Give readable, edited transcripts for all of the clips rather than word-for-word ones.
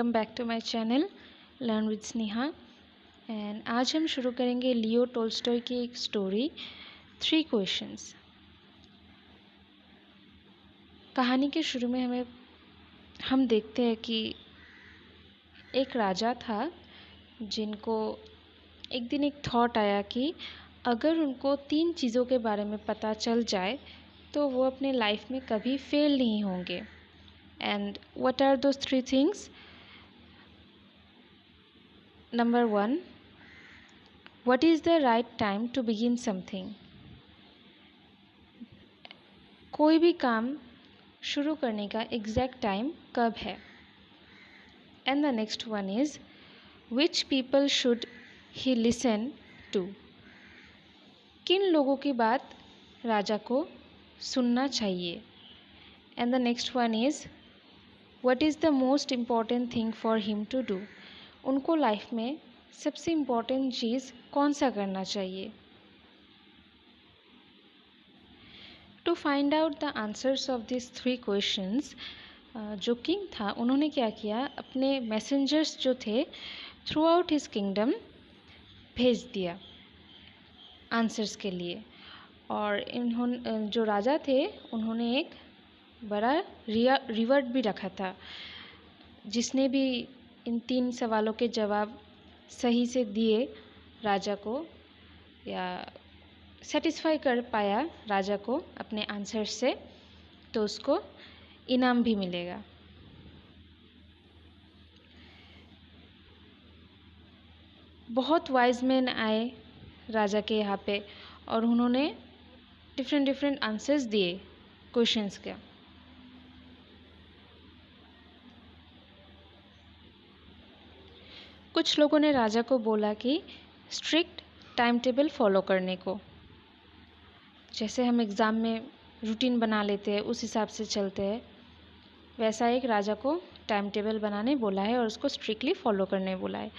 Welcome back to my channel learn with Sneha. And आज हम शुरू करेंगे लियो टोल्स्टॉय की एक स्टोरी 3 क्वेश्चंस। कहानी के शुरू में हम देखते हैं कि एक राजा था जिनको एक दिन एक थॉट आया कि अगर उनको 3 चीज़ों के बारे में पता चल जाए तो वो अपने लाइफ में कभी फेल नहीं होंगे। And what are those 3 things? Number 1, what is the right time to begin something? कोई भी काम शुरू करने का एग्जैक्ट टाइम कब है? And the next one is, which people should he listen to? किन लोगों की बात राजा को सुनना चाहिए? And the next one is, what is the most important thing for him to do? उनको लाइफ में सबसे इम्पॉर्टेंट चीज़ कौन सा करना चाहिए? To find out the answers of this 3 questions, जो किंग था उन्होंने क्या किया, अपने मैसेंजर्स जो थे थ्रू आउट हिज किंगडम भेज दिया आंसर्स के लिए। और इन्होंने जो राजा थे उन्होंने एक बड़ा रिवॉर्ड भी रखा था। जिसने भी इन 3 सवालों के जवाब सही से दिए राजा को, या सेटिस्फाई कर पाया राजा को अपने आंसर से, तो उसको इनाम भी मिलेगा। बहुत वाइज मैन आए राजा के यहाँ पे और उन्होंने डिफरेंट आंसर्स दिए क्वेश्चंस के। कुछ लोगों ने राजा को बोला कि स्ट्रिक्ट टाइम टेबल फॉलो करने को, जैसे हम एग्ज़ाम में रूटीन बना लेते हैं उस हिसाब से चलते हैं, वैसा एक राजा को टाइम टेबल बनाने बोला है और उसको स्ट्रिक्टली फॉलो करने बोला है।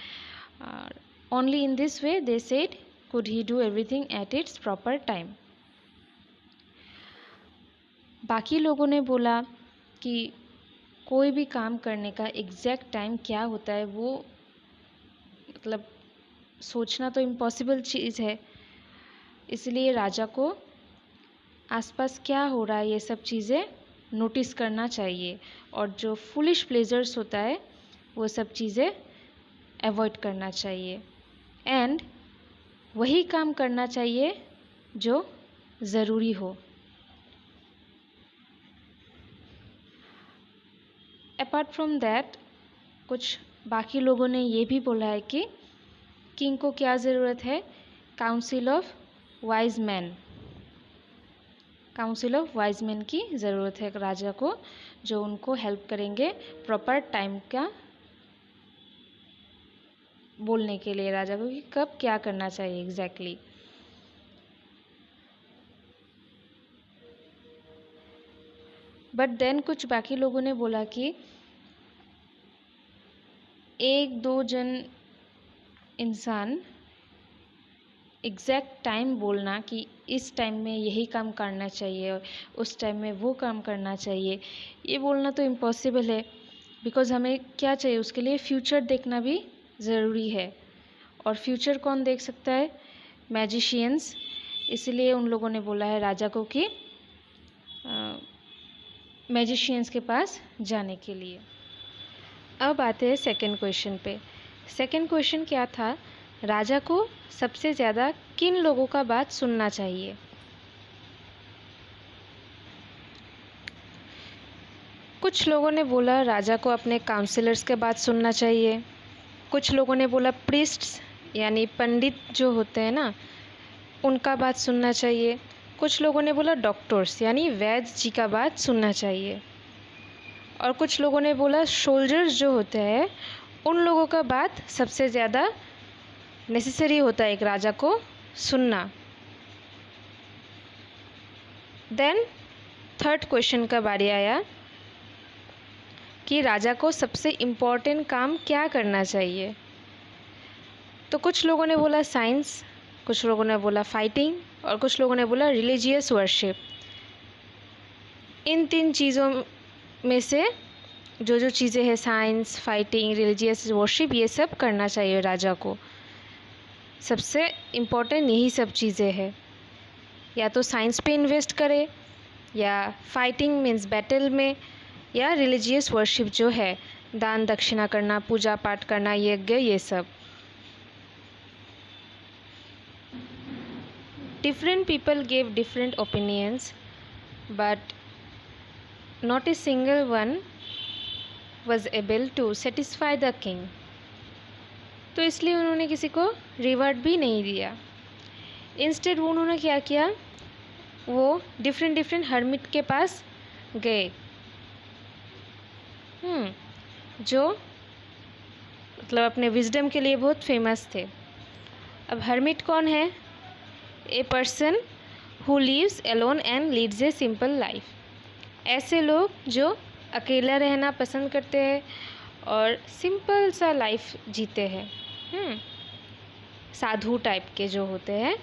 Only in this way they said could he do everything at its proper time. बाकी लोगों ने बोला कि कोई भी काम करने का एग्जैक्ट टाइम क्या होता है वो मतलब सोचना तो इम्पॉसिबल चीज़ है, इसलिए राजा को आसपास क्या हो रहा है ये सब चीज़ें नोटिस करना चाहिए और जो फुलिश प्लेजर्स होता है वो सब चीज़ें अवॉइड करना चाहिए। एंड वही काम करना चाहिए जो ज़रूरी हो। अपार्ट फ्रॉम दैट, कुछ बाकी लोगों ने ये भी बोला है कि किंग को क्या ज़रूरत है, council of wise man. Council of wise man की ज़रूरत है राजा को, जो उनको हेल्प करेंगे प्रॉपर टाइम का बोलने के लिए राजा को कि कब क्या करना चाहिए एग्जैक्टली। बट देन कुछ बाकी लोगों ने बोला कि 1-2 जन इंसान एग्जैक्ट टाइम बोलना कि इस टाइम में यही काम करना चाहिए और उस टाइम में वो काम करना चाहिए, ये बोलना तो इम्पॉसिबल है। बिकॉज़ हमें क्या चाहिए, उसके लिए फ्यूचर देखना भी ज़रूरी है। और फ्यूचर कौन देख सकता है? मैजिशियंस। इसलिए उन लोगों ने बोला है राजा को कि मैजिशियंस के पास जाने के लिए। अब आते हैं सेकंड क्वेश्चन पे। सेकंड क्वेश्चन क्या था, राजा को सबसे ज़्यादा किन लोगों का बात सुनना चाहिए? कुछ लोगों ने बोला राजा को अपने काउंसलर्स के बात सुनना चाहिए। कुछ लोगों ने बोला प्रीस्ट्स यानी पंडित जो होते हैं ना, उनका बात सुनना चाहिए। कुछ लोगों ने बोला डॉक्टर्स यानी वैद्य जी का बात सुनना चाहिए। और कुछ लोगों ने बोला सोल्जर्स जो होते हैं उन लोगों का बात सबसे ज़्यादा नेसेसरी होता है एक राजा को सुनना। देन थर्ड क्वेश्चन का बारी आया कि राजा को सबसे इम्पॉर्टेंट काम क्या करना चाहिए। तो कुछ लोगों ने बोला साइंस, कुछ लोगों ने बोला फाइटिंग और कुछ लोगों ने बोला रिलीजियस वर्शिप। इन 3 चीज़ों में से जो जो चीज़ें हैं, साइंस, फाइटिंग, रिलीजियस वर्शिप, ये सब करना चाहिए राजा को। सबसे इम्पोर्टेंट यही सब चीज़ें हैं, या तो साइंस पे इन्वेस्ट करे, या फाइटिंग मीन्स बैटल में, या रिलीजियस वर्शिप जो है, दान दक्षिणा करना, पूजा पाठ करना, यज्ञ, ये सब। Different people gave different opinions, but not a single one was able to satisfy the king. तो इसलिए उन्होंने किसी को रिवॉर्ड भी नहीं दिया। इंस्टेड उन्होंने क्या किया, वो डिफरेंट हर्मिट के पास गए, जो मतलब अपने विजडम के लिए बहुत फेमस थे। अब हर्मिट कौन है? A person who lives alone and leads a simple life. ऐसे लोग जो अकेला रहना पसंद करते हैं और सिंपल सा लाइफ जीते हैं, साधु टाइप के जो होते हैं।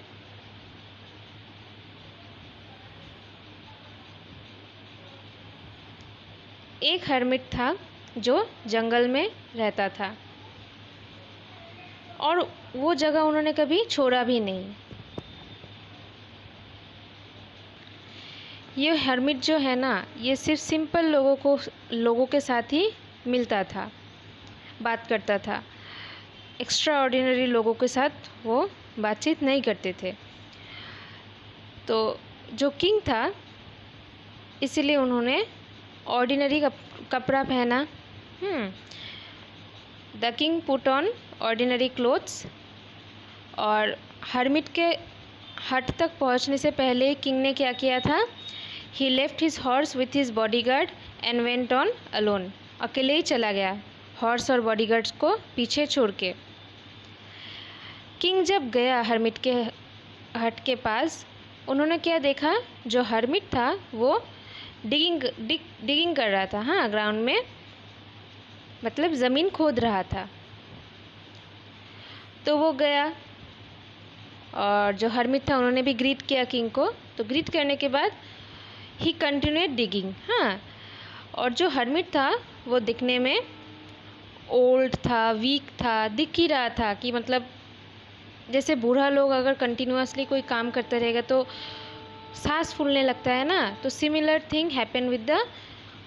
एक हर्मिट था जो जंगल में रहता था, और वो जगह उन्होंने कभी छोड़ा भी नहीं। ये हर्मिट जो है ना, ये सिर्फ सिंपल लोगों के साथ ही मिलता था, बात करता था। एक्स्ट्रा ऑर्डिनरी लोगों के साथ वो बातचीत नहीं करते थे। तो जो किंग था, इसीलिए उन्होंने ऑर्डिनरी कपड़ा पहना। The king put on ordinary clothes. और हर्मिट के हट तक पहुंचने से पहले किंग ने क्या किया था? He left his horse with his bodyguard and went on alone. अकेले ही चला गया, हॉर्स और बॉडीगार्ड्स को पीछे छोड़ के। किंग जब गया हर्मिट के हट के पास, उन्होंने क्या देखा? जो हर्मिट था वो डिगिंग कर रहा था, ग्राउंड में, मतलब ज़मीन खोद रहा था। तो वो गया, और जो हर्मिट था उन्होंने भी ग्रीट किया किंग को। तो ग्रीट करने के बाद ही कंटिन्यूड डिगिंग। और जो हर्मिट था वो दिखने में ओल्ड था, वीक था, दिख ही रहा था कि मतलब जैसे बूढ़ा लोग अगर कंटिन्यूअसली कोई काम करते रहेगा तो सांस फूलने लगता है ना, तो similar thing happen with the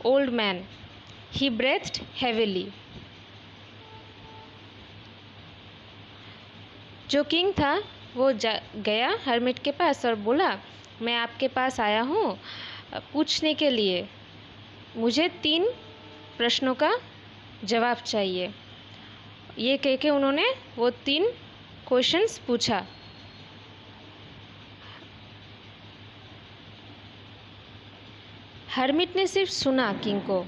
old man. He breathed heavily. जो किंग था वो गया हर्मिट के पास और बोला, मैं आपके पास आया हूँ पूछने के लिए, मुझे 3 प्रश्नों का जवाब चाहिए। ये कह के उन्होंने वो 3 क्वेश्चंस पूछा। हर्मिट ने सिर्फ सुना किंग को।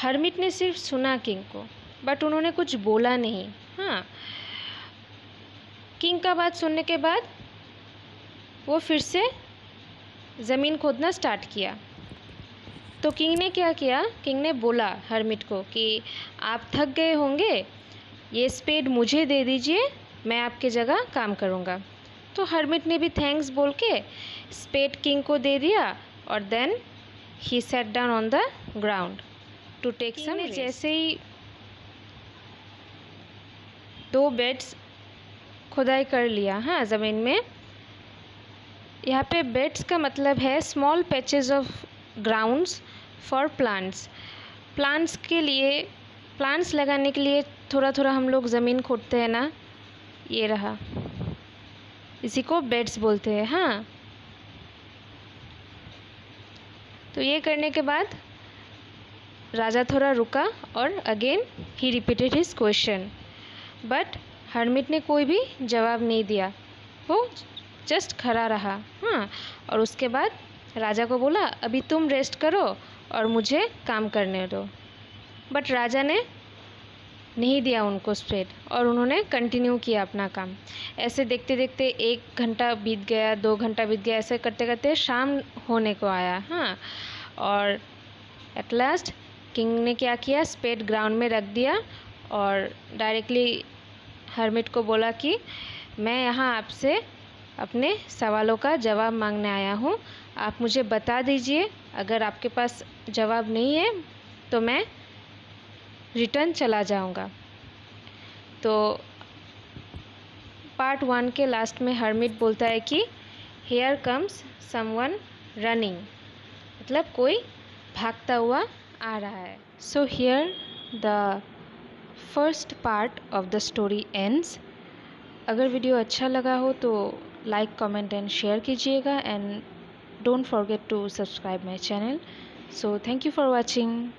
हर्मिट ने सिर्फ सुना किंग को, बट उन्होंने कुछ बोला नहीं। किंग का बात सुनने के बाद वो फिर से ज़मीन खोदना स्टार्ट किया। तो किंग ने क्या किया? किंग ने बोला हर्मिट को कि आप थक गए होंगे, ये स्पेड मुझे दे दीजिए, मैं आपके जगह काम करूँगा। तो हर्मिट ने भी थैंक्स बोल के स्पेड किंग को दे दिया, और then he set down on the ground to take some rest. जैसे ही 2 बेड्स खुदाई कर लिया ज़मीन में। यहाँ पे बेड्स का मतलब है small patches of grounds for plants. Plants के लिए, प्लांट्स लगाने के लिए थोड़ा थोड़ा हम लोग ज़मीन खोदते हैं ना, ये रहा, इसी को बेड्स बोलते हैं। तो ये करने के बाद राजा थोड़ा रुका और again he repeated his question, but hermit ने कोई भी जवाब नहीं दिया, वो जस्ट खड़ा रहा। और उसके बाद राजा को बोला, अभी तुम रेस्ट करो और मुझे काम करने दो। बट राजा ने नहीं दिया उनको स्प्रेड, और उन्होंने कंटिन्यू किया अपना काम। ऐसे देखते देखते 1 घंटा बीत गया, 2 घंटा बीत गया, ऐसे करते करते शाम होने को आया। और एट लास्ट किंग ने क्या किया? स्पेड ग्राउंड में रख दिया और डायरेक्टली हर्मिट को बोला कि मैं यहाँ आपसे अपने सवालों का जवाब मांगने आया हूँ, आप मुझे बता दीजिए, अगर आपके पास जवाब नहीं है तो मैं रिटर्न चला जाऊंगा। तो पार्ट 1 के लास्ट में हर्मिट बोलता है कि हियर कम्स समवन रनिंग, मतलब कोई भागता हुआ आ रहा है। So here the first part of the story ends. अगर वीडियो अच्छा लगा हो तो लाइक, कमेंट एंड शेयर कीजिएगा, and don't forget to subscribe my channel. So thank you for watching.